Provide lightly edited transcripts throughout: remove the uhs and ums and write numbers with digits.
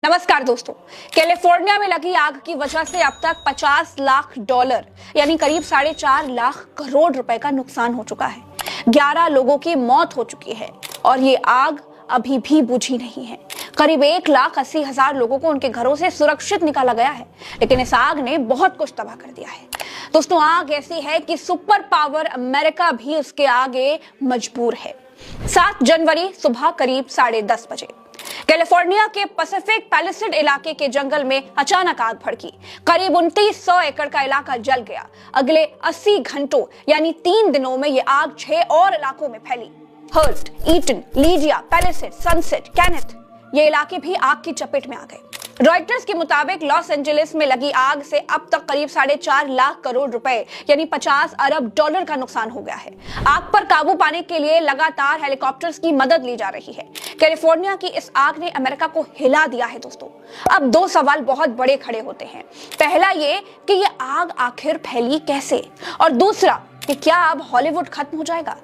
नमस्कार दोस्तों। कैलिफोर्निया में लगी आग की वजह से अब तक $50 लाख यानी करीब 4.5 लाख करोड़ रुपए का नुकसान हो चुका है। 11 लोगों की मौत हो चुकी है और ये आग अभी भी बुझी नहीं है। करीब 1,80,000 लोगों को उनके घरों से सुरक्षित निकाला गया है, लेकिन इस आग ने बहुत कुछ तबाह कर दिया है। दोस्तों, आग ऐसी है कि सुपर पावर अमेरिका भी उसके आगे मजबूर है। 7 जनवरी सुबह करीब 10:30 बजे कैलिफोर्निया के पैसिफिक पैलिसेड इलाके के जंगल में अचानक आग भड़की। करीब 2900 एकड़ का इलाका जल गया। अगले 80 घंटों यानी 3 दिनों में यह आग 6 और इलाकों में फैली। Hurst, Eaton, Lidia, Palisades, Sunset, Kenneth ये इलाके भी आग की चपेट में आ गए। रॉयटर्स के मुताबिक लॉस एंजलिस में लगी आग से अब तक करीब 4.5 लाख करोड़ रुपए यानी $50 अरब का नुकसान हो गया है। आग पर काबू पाने के लिए लगातार हेलीकॉप्टर्स की मदद ली जा रही है। कैलिफोर्निया की इस आग ने अमेरिका को हिला दिया है। दोस्तों, अब 2 सवाल बहुत बड़े खड़े होते हैं। पहला ये कि ये आग आखिर फैली कैसे, और दूसरा कि क्या अब हॉलीवुड खत्म हो जाएगा।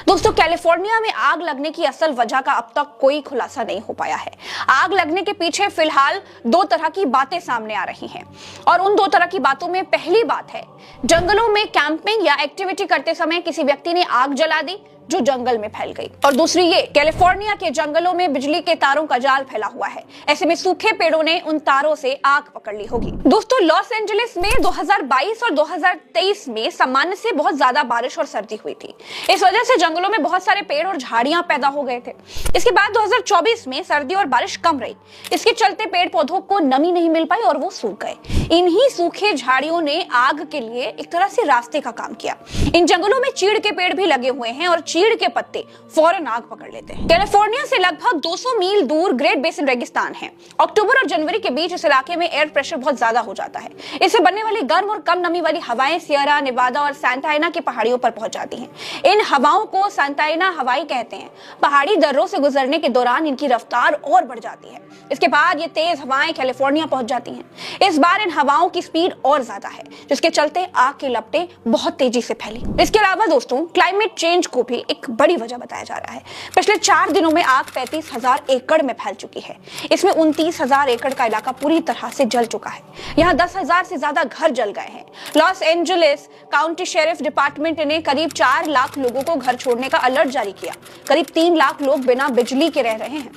दोस्तों, कैलिफोर्निया में आग लगने की असल वजह का अब तक कोई खुलासा नहीं हो पाया है। आग लगने के पीछे फिलहाल 2 तरह की बातें सामने आ रही हैं, और उन 2 तरह की बातों में पहली बात है, जंगलों में कैंपिंग या एक्टिविटी करते समय किसी व्यक्ति ने आग जला दी जो जंगल में फैल गई। और दूसरी ये, कैलिफोर्निया के जंगलों में बिजली के तारों का जाल फैला हुआ है। ऐसे में सूखे पेड़ों ने उन तारों से आग पकड़ ली होगी। दोस्तों, लॉस एंजलिस में 2022 और 2023 में सामान्य से बहुत ज्यादा बारिश और सर्दी हुई थी। इस वजह से जंगलों में बहुत सारे पेड़ और झाड़ियां पैदा हो गए थे। इसके बाद 2024 में सर्दी और बारिश कम रही। इसके चलते पेड़ पौधों को नमी नहीं मिल पाई और वो सूख गए। इन्हीं सूखे झाड़ियों ने आग के लिए एक तरह से रास्ते का काम किया। इन जंगलों में चीड़ के पेड़ भी लगे हुए हैं और चीड़ के पत्ते फौरन आग पकड़ लेते हैं। कैलिफोर्निया से लगभग 200 मील दूर ग्रेट बेसिन रेगिस्तान है। अक्टूबर और जनवरी के बीच इस इलाके में एयर प्रेशर बहुत ज्यादा हो जाता है। इससे बनने वाली गर्म और कम नमी वाली हवाएं सियरा नेवादा और सांता एना की पहाड़ियों पर पहुंच जाती हैं। इन हवाओं को सांता एना हवाई कहते हैं। पहाड़ी दर्रों से गुजरने के दौरान इनकी रफ्तार और बढ़ जाती है। इसके बाद ये तेज हवाएं कैलिफोर्निया पहुंच जाती हैं। इस बार इन हवाओं की स्पीड और ज्यादा है, जिसके चलते आग की लपटें बहुत तेजी से फैली। इसके अलावा दोस्तों, क्लाइमेट चेंज को भी एक बड़ी वजह बताया जा रहा है। पिछले 4 दिनों में आग 35,000 एकड़ में फैल चुकी है। इसमें 29,000 एकड़ का इलाका पूरी तरह से जल चुका है। यहाँ 10,000 से ज्यादा घर जल गए हैं। Los Angeles county sheriff department ने करीब 4 लाख लोगों को घर छोड़ने का अलर्ट जारी किया। करीब 3 लाख लोग बिना बिजली के रह रहे हैं।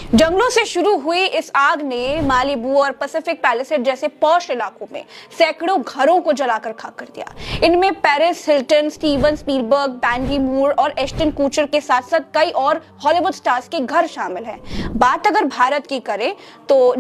जंगलों से शुरू हुई इस आग ने मालिबू और पैसिफिक पैलिसेड जैसे पॉश इलाकों में सैकड़ों घरों को जलाकर खाक कर दिया। इनमें Paris Hilton, Steven Spielberg, Mandy Moore और एश्टन कूचर के साथ साथ कई और हॉलीवुड स्टार्स के घर शामिल हैं। बात अगर भारत की करें तो